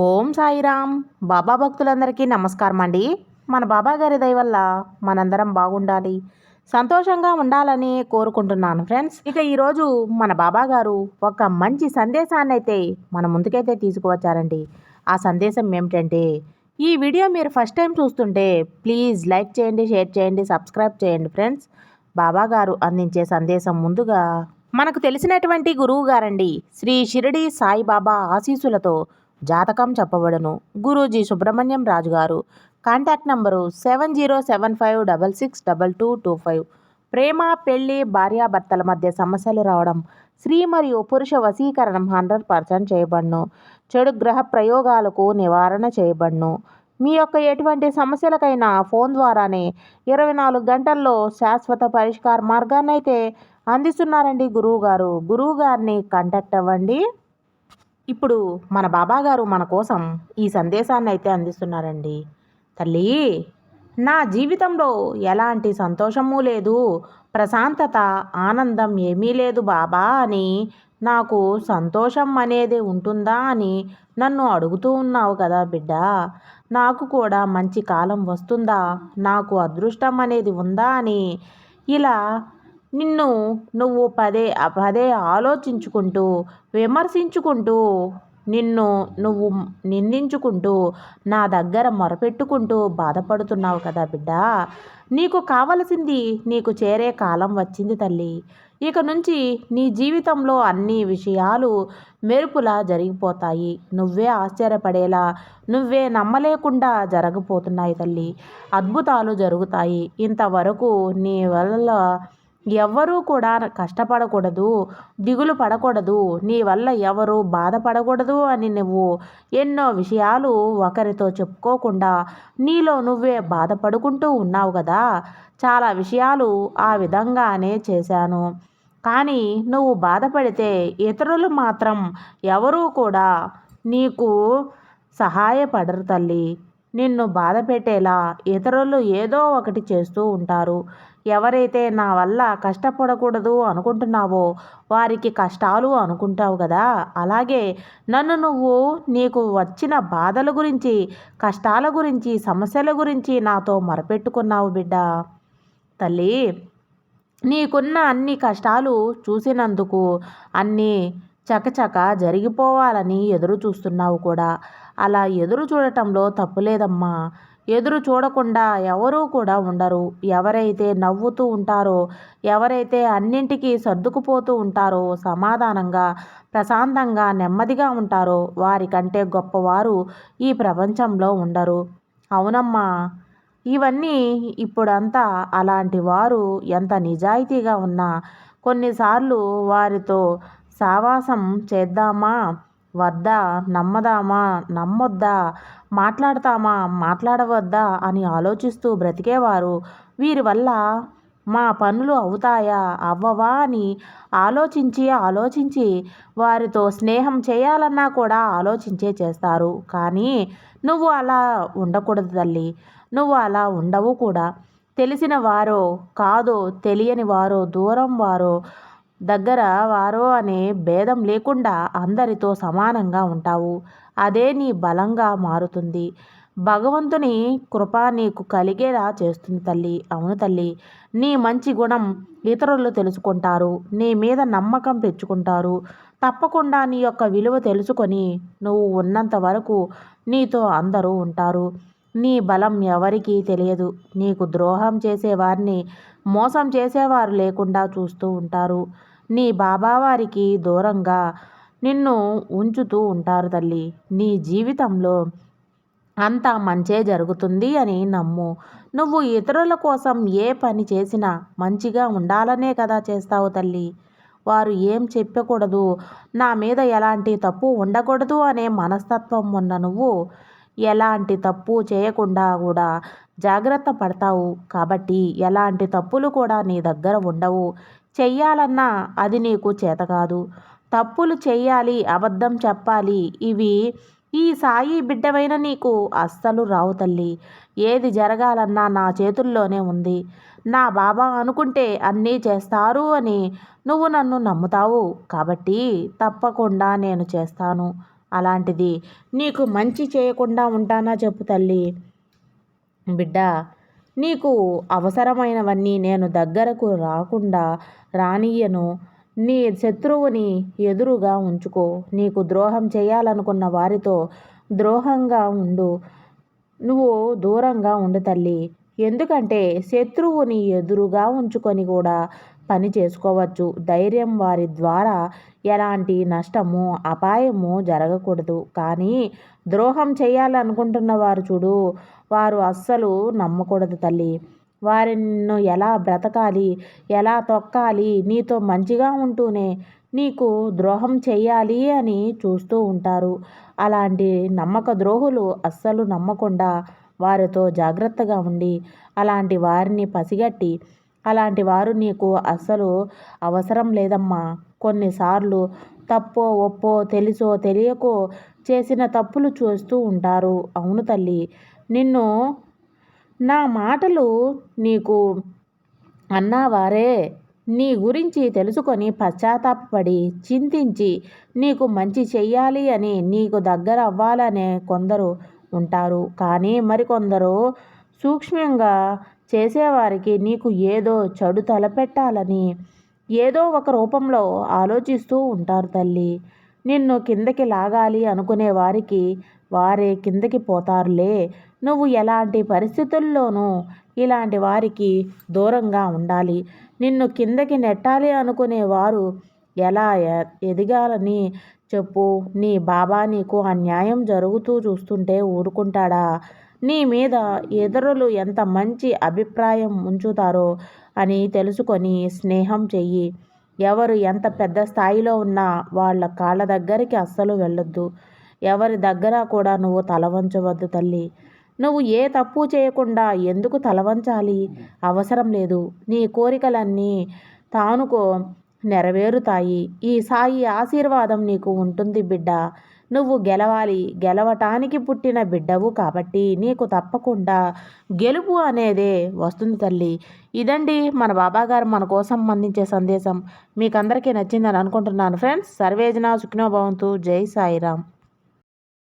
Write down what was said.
ఓం సాయిరామ్. బాబా భక్తులందరికీ నమస్కారం అండి. మన బాబా గారి దయ వల్ల మనందరం బాగుండాలి, సంతోషంగా ఉండాలని కోరుకుంటున్నాను ఫ్రెండ్స్. ఇక ఈరోజు మన బాబా గారు ఒక మంచి సందేశాన్ని అయితే మన ముందుకైతే తీసుకువచ్చారండి. ఆ సందేశం ఏమిటంటే, ఈ వీడియో మీరు ఫస్ట్ టైం చూస్తుంటే ప్లీజ్ లైక్ చేయండి, షేర్ చేయండి, సబ్స్క్రైబ్ చేయండి ఫ్రెండ్స్. బాబా గారు అందించే సందేశం ముందుగా మనకు తెలిసినటువంటి గురువు గారండి శ్రీ షిరిడి సాయిబాబా ఆశీస్సులతో జాతకం చెప్పబడును. గురూజీ సుబ్రహ్మణ్యం రాజు గారు. Contact number 7075662225. ప్రేమ, పెళ్లి, భార్యాభర్తల మధ్య సమస్యలు రావడం, స్త్రీ మరియు పురుష వశీకరణం 100% చేయబడును. చెడు గ్రహ ప్రయోగాలకు నివారణ చేయబడును. మీ యొక్క ఎటువంటి సమస్యలకైనా ఫోన్ ద్వారానే 24 గంటల్లో శాశ్వత పరిష్కార మార్గాన్ని అయితే అందిస్తున్నారండి గురువు గారు. గురువు గారిని కాంటాక్ట్ అవ్వండి. ఇప్పుడు మన బాబా గారు మన కోసం ఈ సందేశాన్ని అయితే అందిస్తున్నారండి. తల్లి, నా జీవితంలో ఎలాంటి సంతోషము లేదు, ప్రశాంతత, ఆనందం ఏమీ లేదు బాబా అని, నాకు సంతోషం అనేది ఉంటుందా అని నన్ను అడుగుతూ ఉన్నావు కదా బిడ్డ. నాకు కూడా మంచి కాలం వస్తుందా, నాకు అదృష్టం అనేది ఉందా అని ఇలా నిన్ను నువ్వు పదే పదే ఆలోచించుకుంటూ, విమర్శించుకుంటూ, నిన్ను నువ్వు నిందించుకుంటూ, నా దగ్గర మొరపెట్టుకుంటూ బాధపడుతున్నావు కదా బిడ్డ. నీకు కావలసింది నీకు చేరే కాలం వచ్చింది తల్లి. ఇక నుంచి నీ జీవితంలో అన్ని విషయాలు మెరుపులా జరిగిపోతాయి. నువ్వే ఆశ్చర్యపడేలా, నువ్వే నమ్మలేకుండా జరగబోతున్నాయి తల్లి. అద్భుతాలు జరుగుతాయి. ఇంతవరకు నీ వల్ల ఎవ్వరూ కూడా కష్టపడకూడదు, దిగులు పడకూడదు, నీ వల్ల ఎవరు బాధపడకూడదు అని నువ్వు ఎన్నో విషయాలు ఒకరితో చెప్పుకోకుండా నీలో నువ్వే బాధపడుకుంటూ ఉన్నావు కదా. చాలా విషయాలు ఆ విధంగానే చేశాను. కానీ నువ్వు బాధపడితే ఇతరులు మాత్రం ఎవరూ కూడా నీకు సహాయపడరు తల్లి. నిన్ను బాధ పెట్టేలా ఇతరులు ఏదో ఒకటి చేస్తూ ఉంటారు. ఎవరైతే నా వల్ల కష్టపడకూడదు అనుకుంటున్నావో వారికి కష్టాలు అనుకుంటావు కదా. అలాగే నన్ను నువ్వు నీకు వచ్చిన బాధల గురించి, కష్టాల గురించి, సమస్యల గురించి నాతో మొరపెట్టుకున్నావు బిడ్డ. తల్లి, నీకున్న అన్ని కష్టాలు చూసినందుకు అన్నీ చకచక జరిగిపోవాలని ఎదురు చూస్తున్నావు కూడా. అలా ఎదురు చూడటంలో తప్పులేదమ్మా. ఎదురు చూడకుండా ఎవరూ కూడా ఉండరు. ఎవరైతే నవ్వుతూ ఉంటారో, ఎవరైతే అన్నింటికీ సర్దుకుపోతూ ఉంటారో, సమాధానంగా, ప్రశాంతంగా, నెమ్మదిగా ఉంటారో వారికంటే గొప్పవారు ఈ ప్రపంచంలో ఉండరు. అవునమ్మా, ఇవన్నీ ఇప్పుడంతా అలాంటి వారు ఎంత నిజాయితీగా ఉన్నా కొన్నిసార్లు వారితో సావాసం చేద్దామా వద్దా, నమ్మదామా నమ్మొద్దా, మాట్లాడతామా మాట్లాడవద్దా అని ఆలోచిస్తూ బ్రతికేవారు వీరి వల్ల మా పనులు అవుతాయా అవ్వవా అని ఆలోచించి ఆలోచించి వారితో స్నేహం చేయాలన్నా కూడా ఆలోచించే చేస్తారు. కానీ నువ్వు అలా ఉండకూడదు తల్లి. నువ్వు అలా ఉండవు కూడా. తెలిసిన వారో కాదో, తెలియని వారో, దూరం వారో, దగ్గర వారో అనే భేదం లేకుండా అందరితో సమానంగా ఉంటావు. అదే నీ బలంగా మారుతుంది. భగవంతుని కృప నీకు కలిగేలా చేస్తుంది తల్లి. అవును తల్లి, నీ మంచి గుణం ఇతరులు తెలుసుకుంటారు, నీ మీద నమ్మకం తెచ్చుకుంటారు. తప్పకుండా నీ యొక్క విలువ తెలుసుకొని నువ్వు ఉన్నంత వరకు నీతో అందరూ ఉంటారు. నీ బలం ఎవరికీ తెలియదు. నీకు ద్రోహం చేసేవారిని, మోసం చేసేవారు లేకుండా చూస్తూ ఉంటారు. నీ బాబావారికి దూరంగా నిన్ను ఉంచుతూ ఉంటారు తల్లి. నీ జీవితంలో అంతా మంచే జరుగుతుంది అని నమ్ము. నువ్వు ఇతరుల కోసం ఏ పని చేసినా మంచిగా ఉండాలనే కదా చేస్తావు తల్లి. వారు ఏం చెప్పకూడదు, నా మీద ఎలాంటి తప్పు ఉండకూడదు అనే మనస్తత్వం ఉన్న నువ్వు ఎలాంటి తప్పు చేయకుండా కూడా జాగ్రత్త పడతావు. కాబట్టి ఎలాంటి తప్పులు కూడా నీ దగ్గర ఉండవు. చెయ్యాలన్నా అది నీకు చేత కాదు. తప్పులు చెయ్యాలి, అబద్ధం చెప్పాలి, ఇవి ఈ సాయి బిడ్డవైన నీకు అస్సలు రావు తల్లి. ఏది జరగాలన్నా నా చేతుల్లోనే ఉంది. నా బాబా అనుకుంటే అన్నీ చేస్తారు అని నువ్వు నన్ను నమ్ముతావు. కాబట్టి తప్పకుండా నేను చేస్తాను. అలాంటిది నీకు మంచి చేయకుండా ఉంటానా చెప్పు తల్లి. బిడ్డ, నీకు అవసరమైనవన్నీ నేను దగ్గరకు రాకుండా రానియ్యను. నీ శత్రువుని ఎదురుగా ఉంచుకో. నీకు ద్రోహం చేయాలనుకున్న వారితో ద్రోహంగా ఉండు. నువ్వు దూరంగా ఉండు తల్లి. ఎందుకంటే శత్రువుని ఎదురుగా ఉంచుకొని కూడా పని చేసుకోవచ్చు. ధైర్యం వారి ద్వారా ఎలాంటి నష్టము అపాయము జరగకూడదు. కానీ ద్రోహం చేయాలనుకుంటున్న వారు చూడు, వారు అస్సలు నమ్మకూడదు తల్లి. వారి నిన్ను ఎలా బ్రతకాలి, ఎలా తొక్కాలి, నీతో మంచిగా ఉంటూనే నీకు ద్రోహం చెయ్యాలి అని చూస్తూ ఉంటారు. అలాంటి నమ్మక ద్రోహులు అస్సలు నమ్మకుండా వారితో జాగ్రత్తగా ఉండి అలాంటి వారిని పసిగట్టి అలాంటి వారు నీకు అస్సలు అవసరం లేదమ్మా. కొన్నిసార్లు తప్పో ఒప్పో తెలిసో తెలియకో చేసిన తప్పులు చూస్తూ ఉంటారు. అవును తల్లి, నిన్ను నా మాటలు నీకు అన్నవారే నీ గురించి తెలుసుకొని పశ్చాత్తాపపడి చింతించి నీకు మంచి చెయ్యాలి అని నీకు దగ్గర అవ్వాలనే కొందరు ఉంటారు. కానీ మరికొందరు సూక్ష్మంగా చేసేవారికి నీకు ఏదో చెడు తలపెట్టాలని ఏదో ఒక రూపంలో ఆలోచిస్తూ ఉంటారు తల్లి. నిన్ను కిందకి లాగాలి అనుకునే వారికి వారే కిందకి పోతారులే. నువ్వు ఎలాంటి పరిస్థితుల్లోనూ ఇలాంటి వారికి దూరంగా ఉండాలి. నిన్ను కిందకి నెట్టాలి అనుకునే వారు ఎలా ఎదగాలని చెప్పు. నీ బాబా నీకు అన్యాయం జరుగుతూ చూస్తుంటే ఊరుకుంటాడా? నీ మీద ఇతరులు ఎంత మంచి అభిప్రాయం ఉంచుతారో అని తెలుసుకొని స్నేహం చెయ్యి. ఎవరు ఎంత పెద్ద స్థాయిలో ఉన్నా వాళ్ళ కాళ్ళ దగ్గరికి అస్సలు వెళ్ళొద్దు. ఎవరి దగ్గర కూడా నువ్వు తల వంచవద్దు తల్లి. నువ్వు ఏ తప్పు చేయకుండా ఎందుకు తల వంచాలి? అవసరం లేదు. నీ కోరికలన్నీ తానుకో నెరవేరుతాయి. ఈ సాయి ఆశీర్వాదం నీకు ఉంటుంది బిడ్డ. నువ్వు గెలవాలి. గెలవటానికి పుట్టిన బిడ్డవు కాబట్టి నీకు తప్పకుండా గెలుపు అనేదే వస్తుంది తల్లి. ఇదండి మన బాబాగారు మన కోసం అందించే సందేశం. మీకు అందరికీ నచ్చిందని అనుకుంటున్నాను ఫ్రెండ్స్. సర్వేజన సుఖినో భవంతు. జై సాయిరామ్.